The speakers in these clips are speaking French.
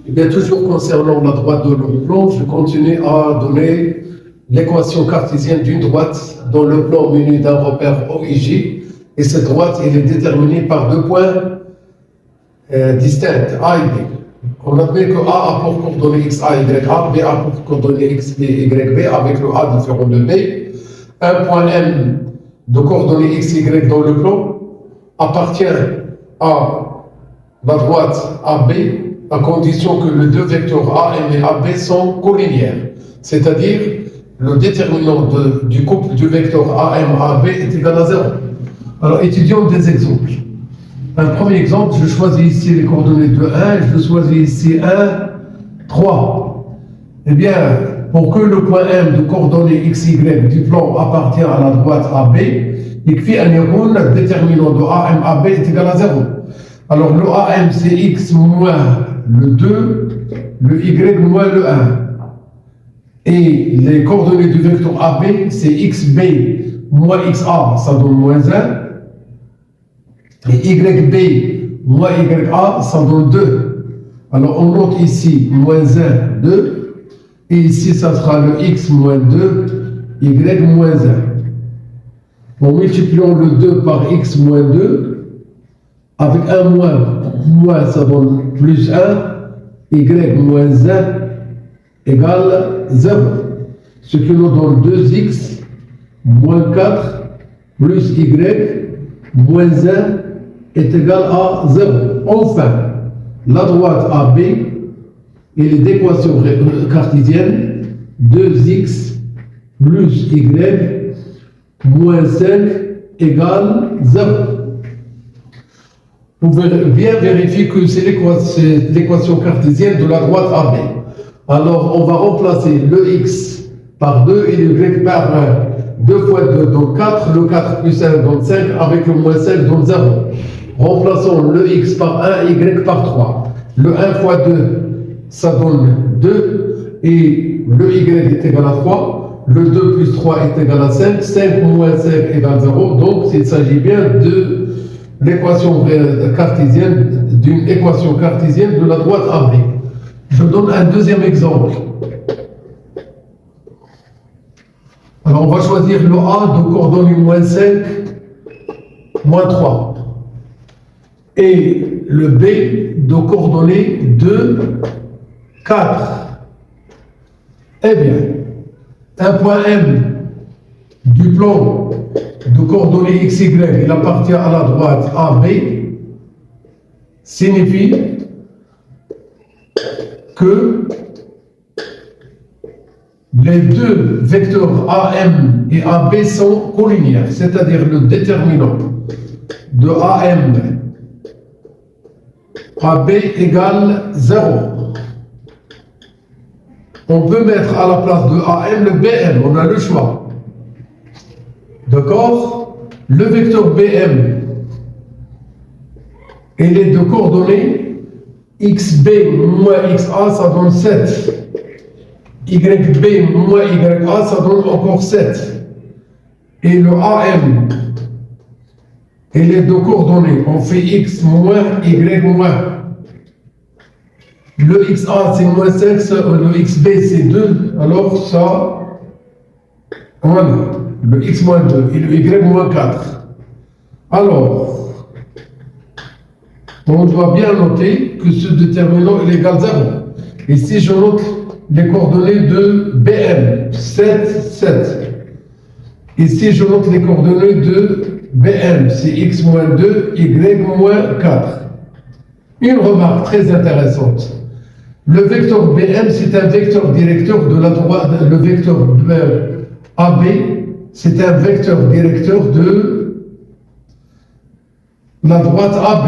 Eh bien, toujours concernant la droite de le plan, je continue à donner l'équation cartésienne d'une droite dans le plan muni d'un repère OIJ. Et cette droite, elle est déterminée par deux points distincts, A et B. On admet que A a pour coordonnées X, A, Y, A, B a pour coordonnées X, B, Y, B, avec le A différent de B. Un point M de coordonnées X, Y dans le plan appartient à la droite AB à condition que les deux vecteurs AM et AB sont collinéaires. C'est-à-dire, le déterminant du couple du vecteur AM-AB est égal à 0. Alors, étudions des exemples. Un premier exemple, je choisis ici les coordonnées de 1, je choisis ici 1, 3. Eh bien, pour que le point M de coordonnées XY du plan appartient à la droite AB, il fait un le déterminant de AM-AB est égal à 0. Alors, le AM, c'est X moins le 2, le Y moins le 1. Et les coordonnées du vecteur AB, c'est XB moins XA, ça donne moins 1. Et YB moins YA, ça donne 2. Alors, on note ici moins 1, 2. Et ici, ça sera le X moins 2, Y moins 1. En multipliant le 2 par X moins 2, avec un moins, ça donne plus 1, Y moins 1 égale 0. Ce qui nous donne 2X moins 4 plus Y moins 1 est égal à 0. Enfin, la droite AB et les équations cartésiennes 2X plus Y moins 5 égale 0. Vous bien vérifier que c'est l'équation cartésienne de la droite AB. Alors, on va remplacer le X par 2 et le Y par 1. 2 fois 2 donne 4, le 4 plus 1 donne 5, avec le moins 5 donne 0. Remplaçons le X par 1, Y par 3. Le 1 fois 2, ça donne 2, et le Y est égal à 3. Le 2 plus 3 est égal à 5, 5 moins 5 égale 0. Donc, il s'agit bien de l'équation cartésienne, d'une équation cartésienne de la droite AB. Je donne un deuxième exemple. Alors, on va choisir le A de coordonnées moins 5, moins 3. Et le B de coordonnées 2, 4. Eh bien, un point M du plan de coordonnées XY, il appartient à la droite AB, signifie que les deux vecteurs AM et AB sont collinéaires, c'est-à-dire le déterminant de AM AB égale 0. On peut mettre à la place de AM le BM, on a le choix. D'accord? Le vecteur BM et les deux coordonnées XB moins XA, ça donne 7. YB moins YA, ça donne encore 7. Et le AM et les deux coordonnées, on fait X moins Y moins. Le XA c'est moins 5, le XB c'est 2, alors ça, voilà, le X moins 2 et le Y moins 4. Alors, on doit bien noter que ce déterminant est égal à 0. Et si je note les coordonnées de BM, 7, 7. Et si je note les coordonnées de BM, c'est X moins 2, Y moins 4. Une remarque très intéressante. Le vecteur BM, c'est un vecteur directeur de la droite, le vecteur AB, c'est un vecteur directeur de la droite AB.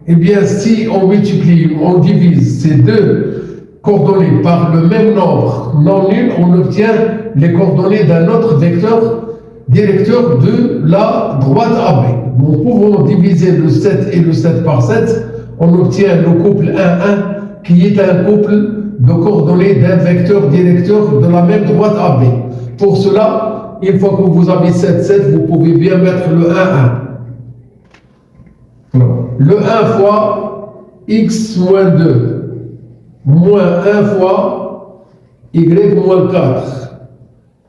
Eh bien, si on multiplie, on divise ces deux coordonnées par le même nombre non nul, on obtient les coordonnées d'un autre vecteur directeur de la droite AB. Nous pouvons diviser le 7 et le 7 par 7, on obtient le couple 1, 1, qui est un couple de coordonnées d'un vecteur directeur de la même droite AB. Pour cela, une fois que vous avez 7, 7, vous pouvez bien mettre le 1, 1. Le 1 fois x moins 2 moins 1 fois y moins 4,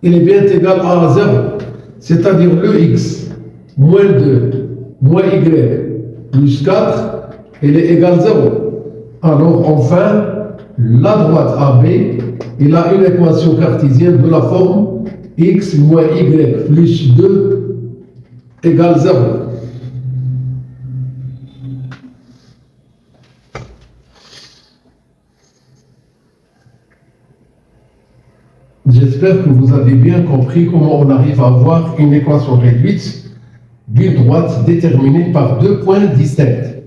il est bien égal à 0. C'est-à-dire le x moins 2 moins y plus 4, il est égal à 0. Alors enfin, la droite AB, il a une équation cartésienne de la forme x moins y plus 2 égale 0. J'espère que vous avez bien compris comment on arrive à avoir une équation réduite d'une droite déterminée par deux points distincts,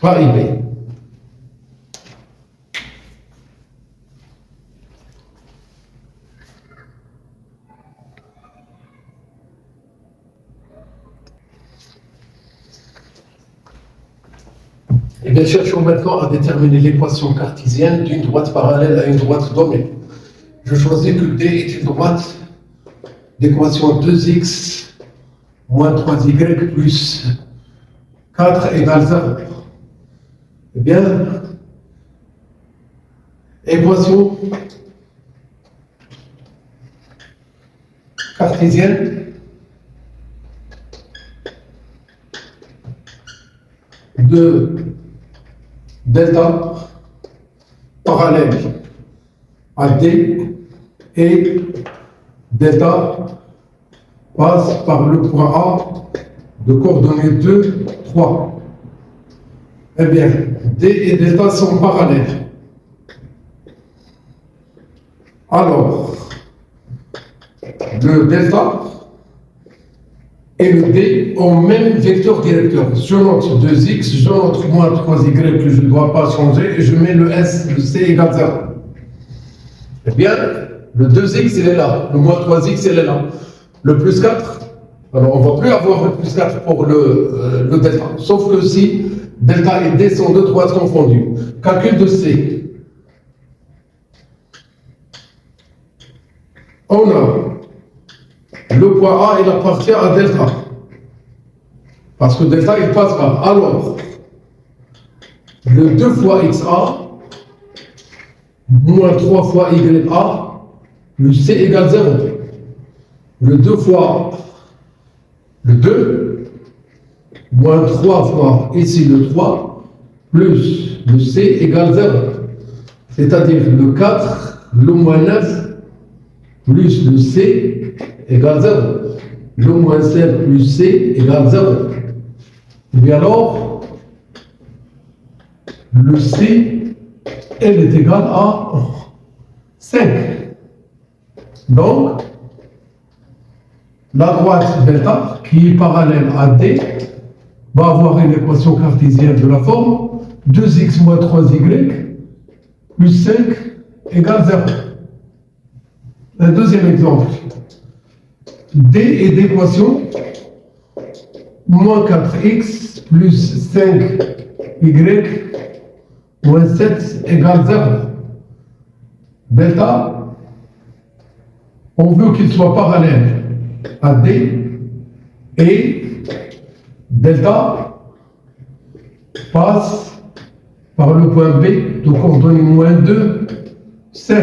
A et B. Eh bien, cherchons maintenant à déterminer l'équation cartésienne d'une droite parallèle à une droite donnée. Je choisis que D est une droite d'équation 2x moins 3y plus 4 égale 0. Eh bien, équation cartésienne de delta parallèle à D et delta passe par le point A de coordonnées 2, 3. Eh bien, D et delta sont parallèles. Alors, le delta et le D ont même vecteur directeur. Je note 2x, je note moins 3y que je ne dois pas changer et je mets le S, le C égale 0. Eh bien, le 2x il est là, le moins 3x il est là. Le plus 4, alors on ne va plus avoir le plus 4 pour le delta, sauf que si delta et D sont deux droites confondues. Calcul de C. On a le point A, il appartient à delta. Parce que delta, il passe par. Alors, le 2 fois XA, moins 3 fois YA, plus C égale 0. Le 2 fois le 2, moins 3 fois ici le 3, plus le C égale 0. C'est-à-dire le 4, le moins 9, plus le C égale 0. Le moins 5 plus C égale 0. Et bien alors, le C, elle est égale à 5. Donc, la droite delta, qui est parallèle à D, va avoir une équation cartésienne de la forme 2x moins 3y plus 5 égale 0. Un deuxième exemple. D est d'équation moins 4x plus 5y moins 7 égale 0. Delta, on veut qu'il soit parallèle à D et delta passe par le point B de coordonnées moins 2, 5.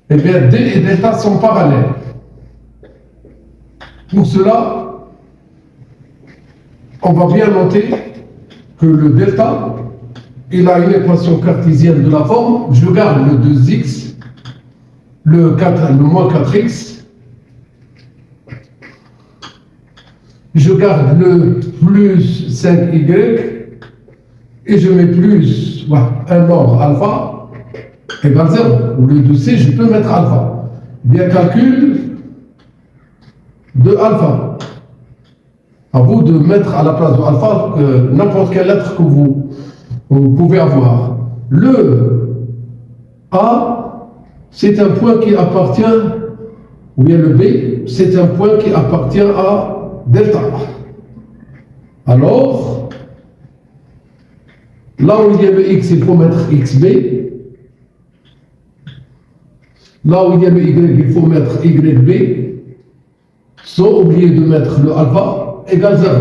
Eh bien, D et delta sont parallèles. Pour cela, on va bien noter que le delta, il a une équation cartésienne de la forme, je garde le 2x, le moins 4x, je garde le plus 5y, et je mets plus un ordre alpha égale 0. Au lieu de C, je peux mettre alpha. Bien, calcul de alpha. À vous de mettre à la place de alpha n'importe quelle lettre que vous pouvez avoir. Le A, c'est un point qui appartient, ou bien le B, c'est un point qui appartient à delta. Alors, là où il y a le x, il faut mettre xb. Là où il y a le y, il faut mettre yb. Sans oublier de mettre le alpha égale 0.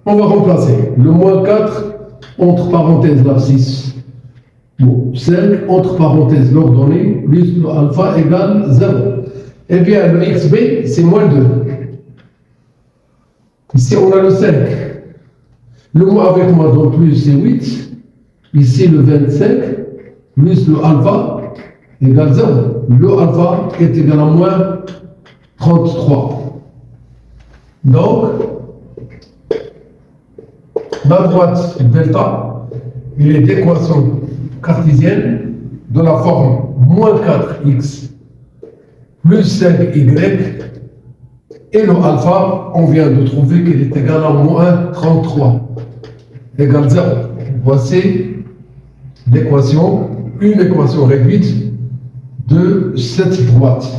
On va remplacer le moins 4 entre parenthèses l'abscisse. Bon, 5 entre parenthèses l'ordonnée plus le alpha égale 0. Eh bien, le xb, c'est moins 2. Ici, on a le 5. Le moins avec moins dans plus, c'est 8. Ici, le 25 plus le alpha égale 0. Le alpha est égal à moins 33. Donc, la droite delta, il est d'équation cartésienne de la forme moins 4x plus 5y et le alpha, on vient de trouver qu'il est égal à moins 33 égale 0. Voici l'équation, une équation réduite de cette droite.